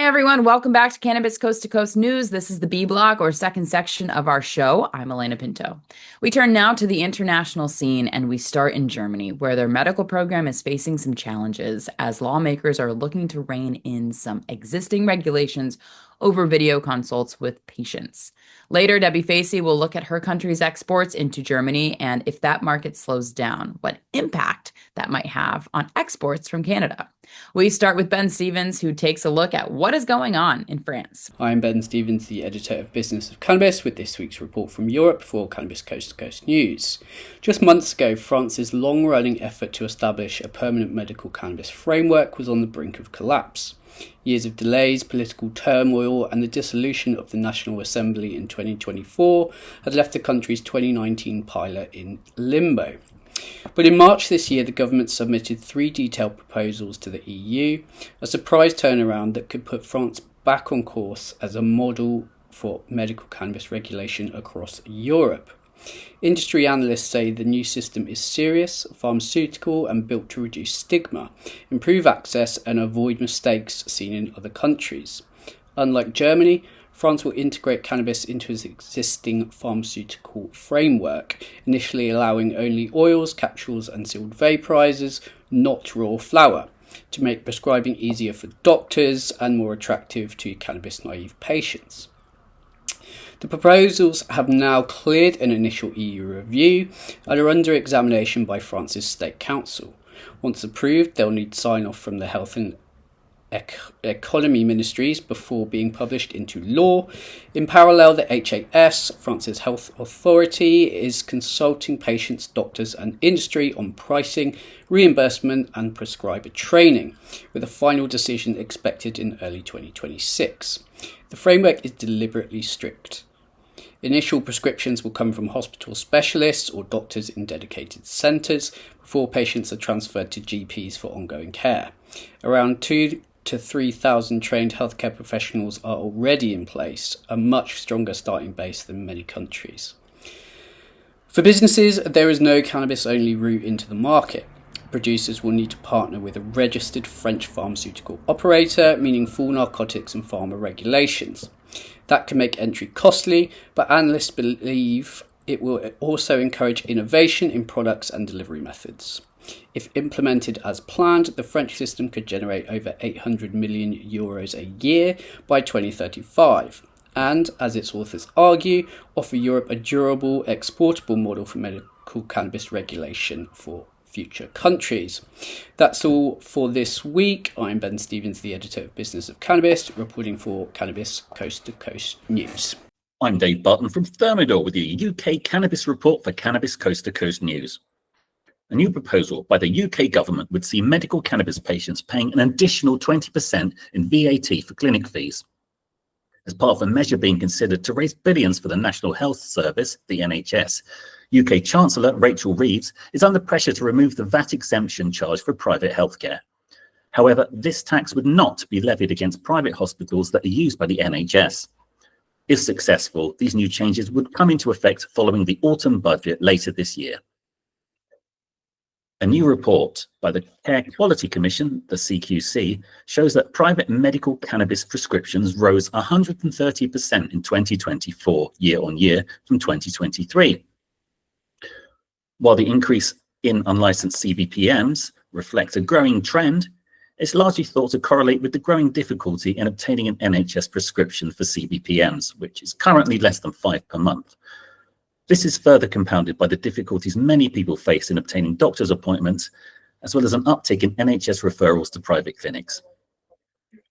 Hi, everyone. Welcome back to Cannabis Coast to Coast News. This is the B block or second section of our show. I'm Alaina Pinto. We turn now to the international scene and we start in Germany, where their medical program is facing some challenges as lawmakers are looking to rein in some existing regulations over video consults with patients. Later, Debbie Facey will look at her country's exports into Germany and if that market slows down, what impact that might have on exports from Canada. We start with Ben Stevens, who takes a look at what is going on in France. I'm Ben Stevens, the editor of Business of Cannabis, with this week's report from Europe for Cannabis Coast to Coast News. Just months ago, France's long-running effort to establish a permanent medical cannabis framework was on the brink of collapse. Years of delays, political turmoil, and the dissolution of the National Assembly in 2024 had left the country's 2019 pilot in limbo. But in March this year, the government submitted 3 detailed proposals to the EU, a surprise turnaround that could put France back on course as a model for medical cannabis regulation across Europe. Industry analysts say the new system is serious, pharmaceutical, and built to reduce stigma, improve access, and avoid mistakes seen in other countries. Unlike Germany, France will integrate cannabis into its existing pharmaceutical framework, initially allowing only oils, capsules, and sealed vaporizers, not raw flower, to make prescribing easier for doctors and more attractive to cannabis-naive patients. The proposals have now cleared an initial EU review and are under examination by France's State Council. Once approved, they'll need sign-off from the Health and Economy ministries before being published into law. In parallel, the HAS, France's health authority, is consulting patients, doctors and industry on pricing, reimbursement and prescriber training, with a final decision expected in early 2026. The framework is deliberately strict. Initial prescriptions will come from hospital specialists or doctors in dedicated centres before patients are transferred to GPs for ongoing care. Around 2,000 to 3,000 trained healthcare professionals are already in place, a much stronger starting base than many countries. For businesses, there is no cannabis-only route into the market. Producers will need to partner with a registered French pharmaceutical operator, meaning full narcotics and pharma regulations. That can make entry costly, but analysts believe it will also encourage innovation in products and delivery methods. If implemented as planned, the French system could generate over €800 million a year by 2035, and, as its authors argue, offer Europe a durable, exportable model for medical cannabis regulation for future countries. That's all for this week. I'm Ben Stevens, the editor of Business of Cannabis, reporting for Cannabis Coast to Coast News. I'm Dave Barton from Thermador with the UK Cannabis Report for Cannabis Coast to Coast News. A new proposal by the UK government would see medical cannabis patients paying an additional 20% in VAT for clinic fees. As part of a measure being considered to raise billions for the National Health Service, the NHS, UK Chancellor Rachel Reeves is under pressure to remove the VAT exemption charge for private healthcare. However, this tax would not be levied against private hospitals that are used by the NHS. If successful, these new changes would come into effect following the autumn budget later this year. A new report by the Care Quality Commission, the CQC, shows that private medical cannabis prescriptions rose 130% in 2024, year on year, from 2023. While the increase in unlicensed CBPMs reflects a growing trend, it's largely thought to correlate with the growing difficulty in obtaining an NHS prescription for CBPMs, which is currently less than 5 per month. This is further compounded by the difficulties many people face in obtaining doctor's appointments, as well as an uptick in NHS referrals to private clinics.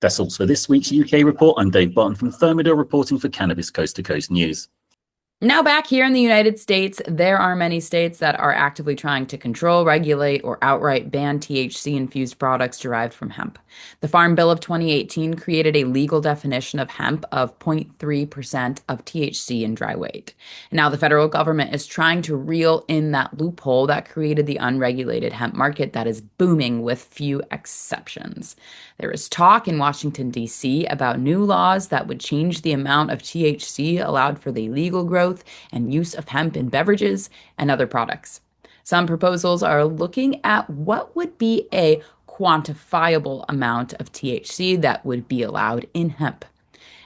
That's all for this week's UK report. I'm Dave Barton from Thermador, reporting for Cannabis Coast to Coast News. Now back here in the United States, there are many states that are actively trying to control, regulate, or outright ban THC-infused products derived from hemp. The Farm Bill of 2018 created a legal definition of hemp of 0.3% of THC in dry weight. And now the federal government is trying to reel in that loophole that created the unregulated hemp market that is booming with few exceptions. There is talk in Washington, D.C. about new laws that would change the amount of THC allowed for the legal growth and use of hemp in beverages and other products. Some proposals are looking at what would be a quantifiable amount of THC that would be allowed in hemp.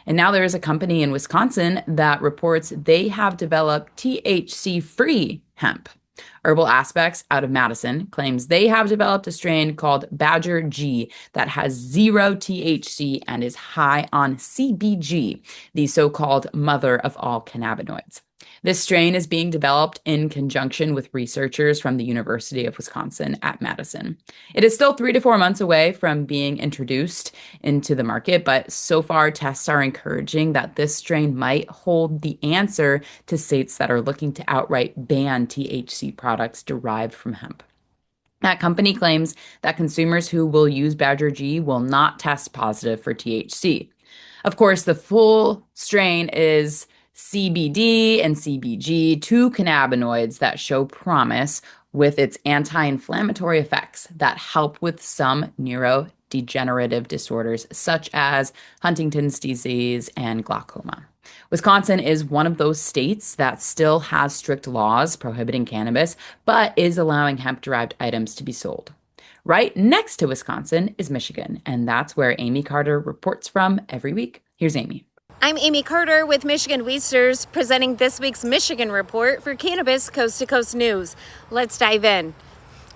And now there is a company in Wisconsin that reports they have developed THC-free hemp. Herbal Aspects out of Madison claims they have developed a strain called Badger G that has zero THC and is high on CBG, the so-called mother of all cannabinoids. This strain is being developed in conjunction with researchers from the University of Wisconsin at Madison. It is still 3 to 4 months away from being introduced into the market, but so far tests are encouraging that this strain might hold the answer to states that are looking to outright ban THC products derived from hemp. That company claims that consumers who will use Badger G will not test positive for THC. Of course, the full strain is CBD and CBG, two cannabinoids that show promise with its anti-inflammatory effects that help with some neurodegenerative disorders such as Huntington's disease and glaucoma. Wisconsin is one of those states that still has strict laws prohibiting cannabis, but is allowing hemp-derived items to be sold. Right next to Wisconsin is Michigan, and that's where Amie Carter reports from every week. Here's Amie. I'm Amie Carter with Michigan Weedsters, presenting this week's Michigan Report for Cannabis Coast to Coast News. Let's dive in.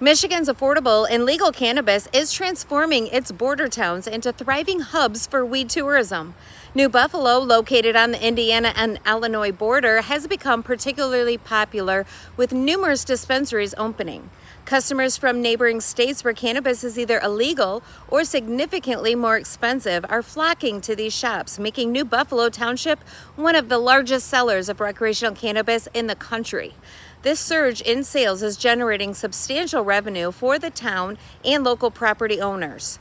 Michigan's affordable and legal cannabis is transforming its border towns into thriving hubs for weed tourism. New Buffalo, located on the Indiana and Illinois border, has become particularly popular with numerous dispensaries opening. Customers from neighboring states where cannabis is either illegal or significantly more expensive are flocking to these shops, making New Buffalo Township one of the largest sellers of recreational cannabis in the country. This surge in sales is generating substantial revenue for the town and local property owners.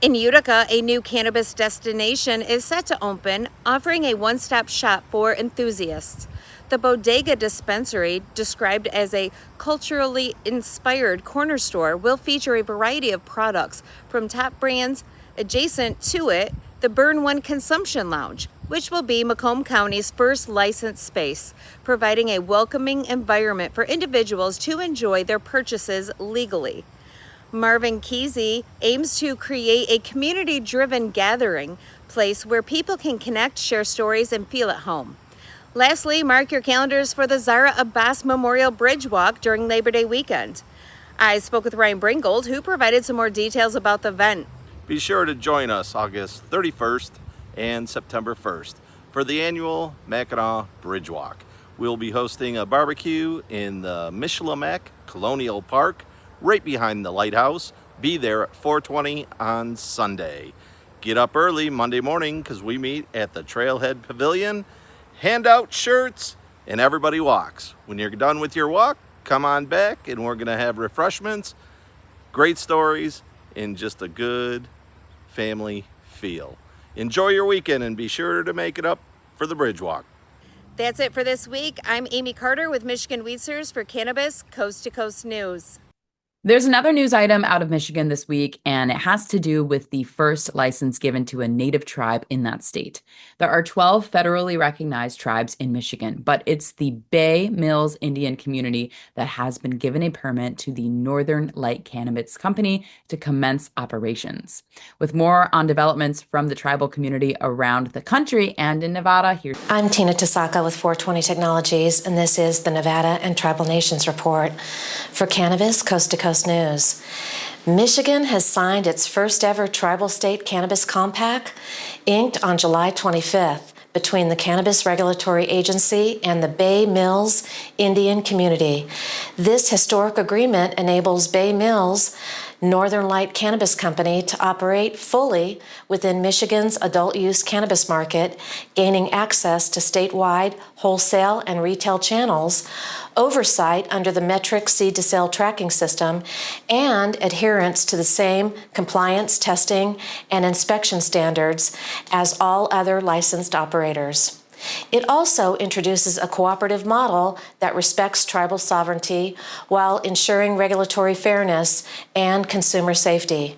In Utica, a new cannabis destination is set to open, offering a one-stop shop for enthusiasts. The Bodega Dispensary, described as a culturally inspired corner store, will feature a variety of products from top brands. Adjacent to it, the Burn One Consumption Lounge, which will be Macomb County's first licensed space, providing a welcoming environment for individuals to enjoy their purchases legally. Marvin Kesey aims to create a community-driven gathering place where people can connect, share stories, and feel at home. Lastly, mark your calendars for the Zara Abbas Memorial Bridge Walk during Labor Day weekend. I spoke with Ryan Bringold, who provided some more details about the event. Be sure to join us August 31st and September 1st for the annual Mackinac Bridge Walk. We'll be hosting a barbecue in the Michilimack Colonial Park, right behind the lighthouse. Be there at 4:20 on Sunday. Get up early Monday morning because we meet at the Trailhead Pavilion. Hand out shirts and everybody walks. When you're done with your walk, come on back and we're gonna have refreshments, great stories, and just a good family feel. Enjoy your weekend and be sure to make it up for the Bridge Walk. That's it for this week. I'm Amie Carter with Michigan Weedsters for Cannabis Coast to Coast News. There's another news item out of Michigan this week, and it has to do with the first license given to a native tribe in that state. There are 12 federally recognized tribes in Michigan, but it's the Bay Mills Indian community that has been given a permit to the Northern Light Cannabis Company to commence operations. With more on developments from the tribal community around the country and in Nevada, here's... I'm Tina Tasaka with 420 Technologies, and this is the Nevada and Tribal Nations Report for Cannabis Coast to Coast News. Michigan has signed its first ever tribal state cannabis compact, inked on July 25th between the Cannabis Regulatory Agency and the Bay Mills Indian community. This historic agreement enables Bay Mills Northern Light Cannabis Company to operate fully within Michigan's adult use cannabis market, gaining access to statewide wholesale and retail channels, oversight under the metric seed-to-sale tracking system, and adherence to the same compliance, testing, and inspection standards as all other licensed operators. It also introduces a cooperative model that respects tribal sovereignty while ensuring regulatory fairness and consumer safety.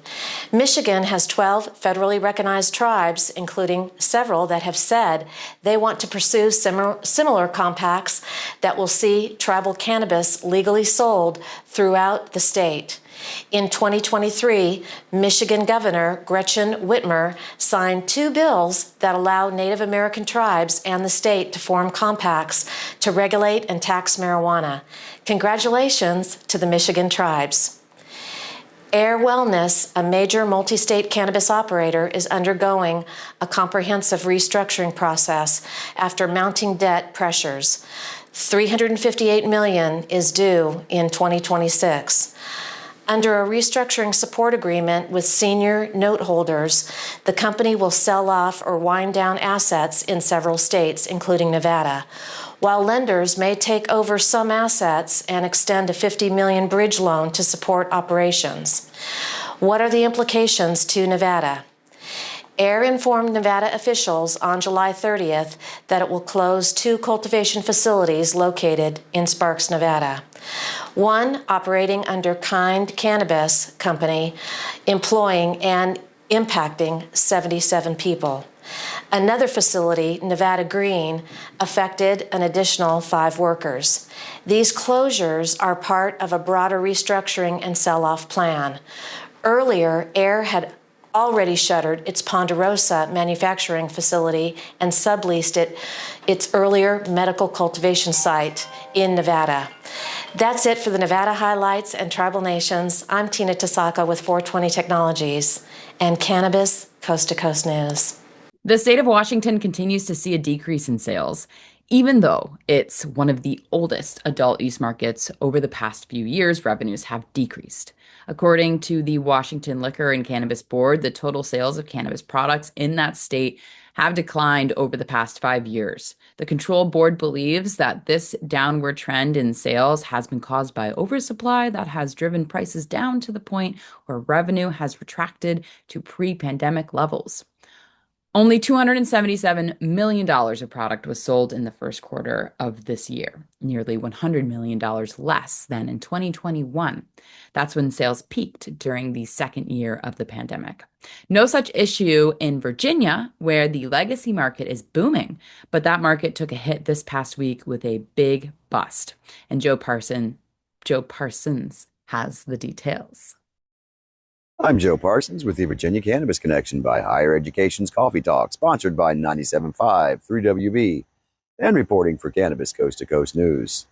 Michigan has 12 federally recognized tribes, including several that have said they want to pursue similar compacts that will see tribal cannabis legally sold throughout the state. In 2023, Michigan Governor Gretchen Whitmer signed 2 bills that allow Native American tribes and the state to form compacts to regulate and tax marijuana. Congratulations to the Michigan tribes. Air Wellness, a major multi-state cannabis operator, is undergoing a comprehensive restructuring process after mounting debt pressures. $358 million is due in 2026. Under a restructuring support agreement with senior note holders, the company will sell off or wind down assets in several states, including Nevada, while lenders may take over some assets and extend a $50 million bridge loan to support operations. What are the implications to Nevada? AIR informed Nevada officials on July 30th that it will close 2 cultivation facilities located in Sparks, Nevada. One operating under Kind Cannabis Company, employing and impacting 77 people. Another facility, Nevada Green, affected an additional 5 workers. These closures are part of a broader restructuring and sell-off plan. Earlier, AIR had already shuttered its Ponderosa manufacturing facility and subleased its earlier medical cultivation site in Nevada. That's it for the Nevada highlights and tribal nations. I'm Tina Tasaka with 420 Technologies and Cannabis Coast to Coast News. The state of Washington continues to see a decrease in sales. Even though it's one of the oldest adult use markets, over the past few years, revenues have decreased. According to the Washington Liquor and Cannabis Board, the total sales of cannabis products in that state have declined over the past 5 years. The control board believes that this downward trend in sales has been caused by oversupply that has driven prices down to the point where revenue has retracted to pre-pandemic levels. Only $277 million of product was sold in the first quarter of this year, nearly $100 million less than in 2021. That's when sales peaked during the second year of the pandemic. No such issue in Virginia, where the legacy market is booming, but that market took a hit this past week with a big bust. And Joe Parsons has the details. I'm Joe Parsons with the Virginia Cannabis Connection by Higher Education's Coffee Talk, sponsored by 97.5 3WV, and reporting for Cannabis Coast to Coast News.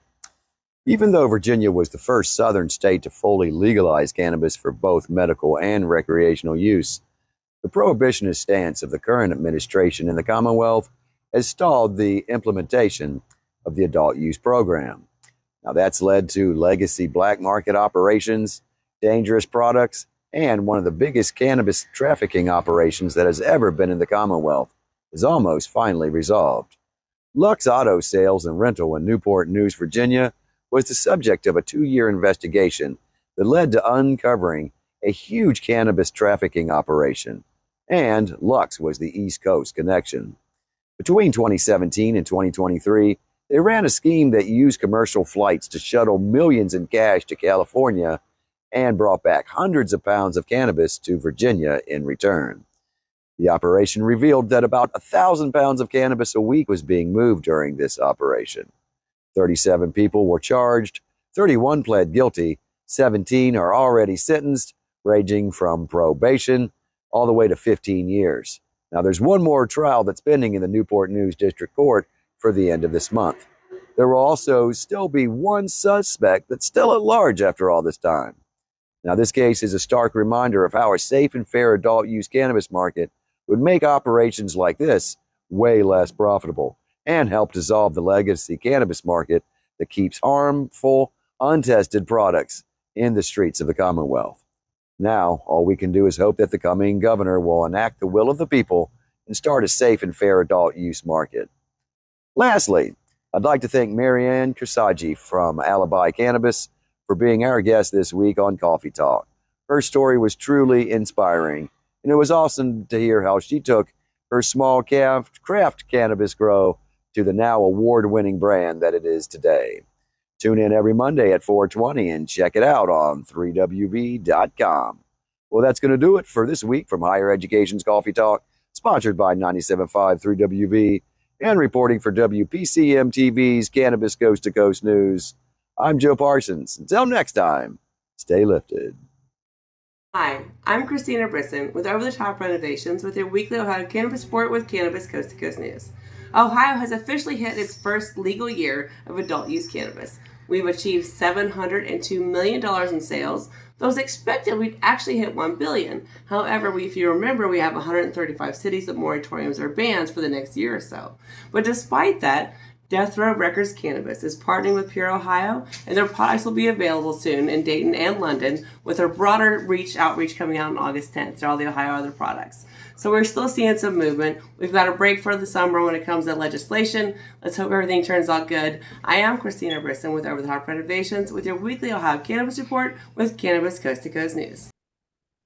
Even though Virginia was the first southern state to fully legalize cannabis for both medical and recreational use, the prohibitionist stance of the current administration in the Commonwealth has stalled the implementation of the adult use program. Now, that's led to legacy black market operations, dangerous products, and one of the biggest cannabis trafficking operations that has ever been in the Commonwealth is almost finally resolved. Lux Auto Sales and Rental in Newport News, Virginia, was the subject of a 2-year investigation that led to uncovering a huge cannabis trafficking operation, and Lux was the East Coast connection. Between 2017 and 2023, they ran a scheme that used commercial flights to shuttle millions in cash to California and brought back hundreds of pounds of cannabis to Virginia in return. The operation revealed that about 1,000 pounds of cannabis a week was being moved during this operation. 37 people were charged, 31 pled guilty, 17 are already sentenced, ranging from probation all the way to 15 years. Now, there's one more trial that's pending in the Newport News District Court for the end of this month. There will also still be one suspect that's still at large after all this time. Now, this case is a stark reminder of how a safe and fair adult use cannabis market would make operations like this way less profitable and help dissolve the legacy cannabis market that keeps harmful, untested products in the streets of the Commonwealth. Now, all we can do is hope that the coming governor will enact the will of the people and start a safe and fair adult use market. Lastly, I'd like to thank Marianne Kersagi from Alibi Cannabis for being our guest this week on Coffee Talk. Her story was truly inspiring, and it was awesome to hear how she took her small craft cannabis grow to the now award-winning brand that it is today. Tune in every Monday at 4:20 and check it out on 3WV.com. Well, that's going to do it for this week from Higher Education's Coffee Talk, sponsored by 97.5 3WV, and reporting for WPCM-TV's Cannabis Coast to Coast News. I'm Joe Parsons. Until next time, stay lifted. Hi, I'm Christina Brisson with Over the Top Renovations with your weekly Ohio Cannabis Report with Cannabis Coast to Coast News. Ohio has officially hit its first legal year of adult use cannabis. We've achieved $702 million in sales. Those expected we'd actually hit $1 billion. However, if you remember, we have 135 cities with moratoriums or bans for the next year or so. But despite that, Death Row Records Cannabis is partnering with Pure Ohio, and their products will be available soon in Dayton and London, with their broader outreach coming out on August 10th to all the Ohio other products. So we're still seeing some movement. We've got a break for the summer when it comes to legislation. Let's hope everything turns out good. I am Christina Brisson with Over the Top Renovations with your weekly Ohio Cannabis Report with Cannabis Coast to Coast News.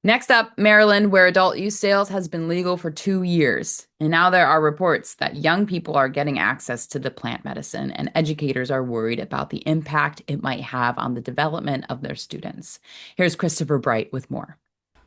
Next up, Maryland, where adult use sales has been legal for 2 years. And now there are reports that young people are getting access to the plant medicine, and educators are worried about the impact it might have on the development of their students. Here's Christopher Bright with more.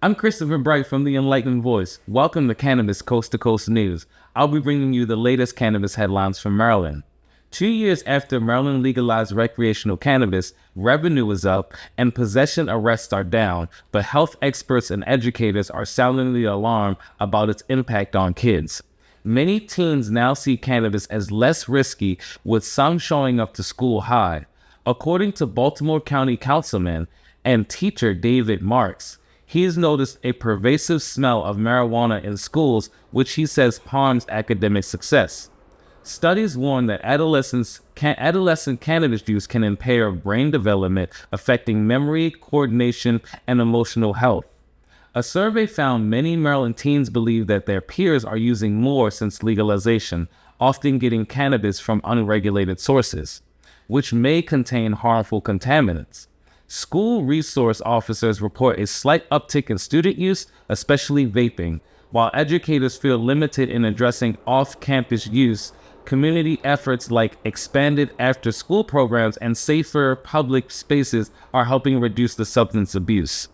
I'm Christopher Bright from The Enlightened Voice. Welcome to Cannabis Coast to Coast News. I'll be bringing you the latest cannabis headlines from Maryland. 2 years after Maryland legalized recreational cannabis, revenue is up and possession arrests are down, but health experts and educators are sounding the alarm about its impact on kids. Many teens now see cannabis as less risky, with some showing up to school high. According to Baltimore County Councilman and teacher David Marks, he's noticed a pervasive smell of marijuana in schools, which he says harms academic success. Studies warn that adolescent cannabis use can impair brain development, affecting memory, coordination, and emotional health. A survey found many Maryland teens believe that their peers are using more since legalization, often getting cannabis from unregulated sources, which may contain harmful contaminants. School resource officers report a slight uptick in student use, especially vaping, while educators feel limited in addressing off-campus use. Community efforts like expanded after-school programs and safer public spaces are helping reduce the substance abuse.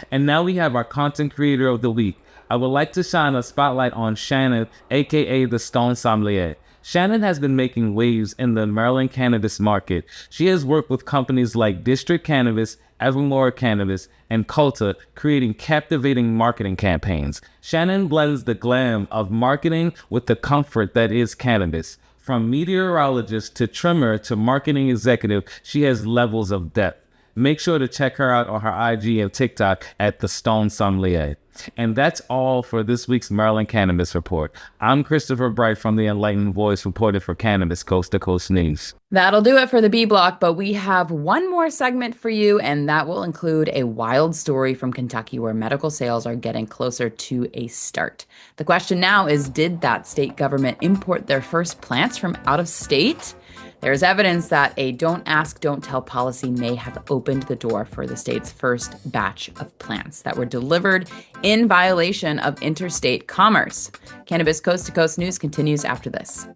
And now we have our content creator of the week. I would like to shine a spotlight on Shannon, aka the Stone Sommelier. Shannon has been making waves in the Maryland cannabis market. She has worked with companies like District Cannabis, Evermore Cannabis, and Culta, creating captivating marketing campaigns. Shannon blends the glam of marketing with the comfort that is cannabis. From meteorologist to trimmer to marketing executive, she has levels of depth. Make sure to check her out on her IG and TikTok at The Stone Sommelier. And that's all for this week's Maryland Cannabis Report. I'm Christopher Bright from The Enlightened Voice, reported for Cannabis Coast to Coast News. That'll do it for the B Block, but we have one more segment for you, and that will include a wild story from Kentucky where medical sales are getting closer to a start. The question now is, did that state government import their first plants from out of state? There's evidence that a don't ask, don't tell policy may have opened the door for the state's first batch of plants that were delivered in violation of interstate commerce. Cannabis Coast to Coast News continues after this.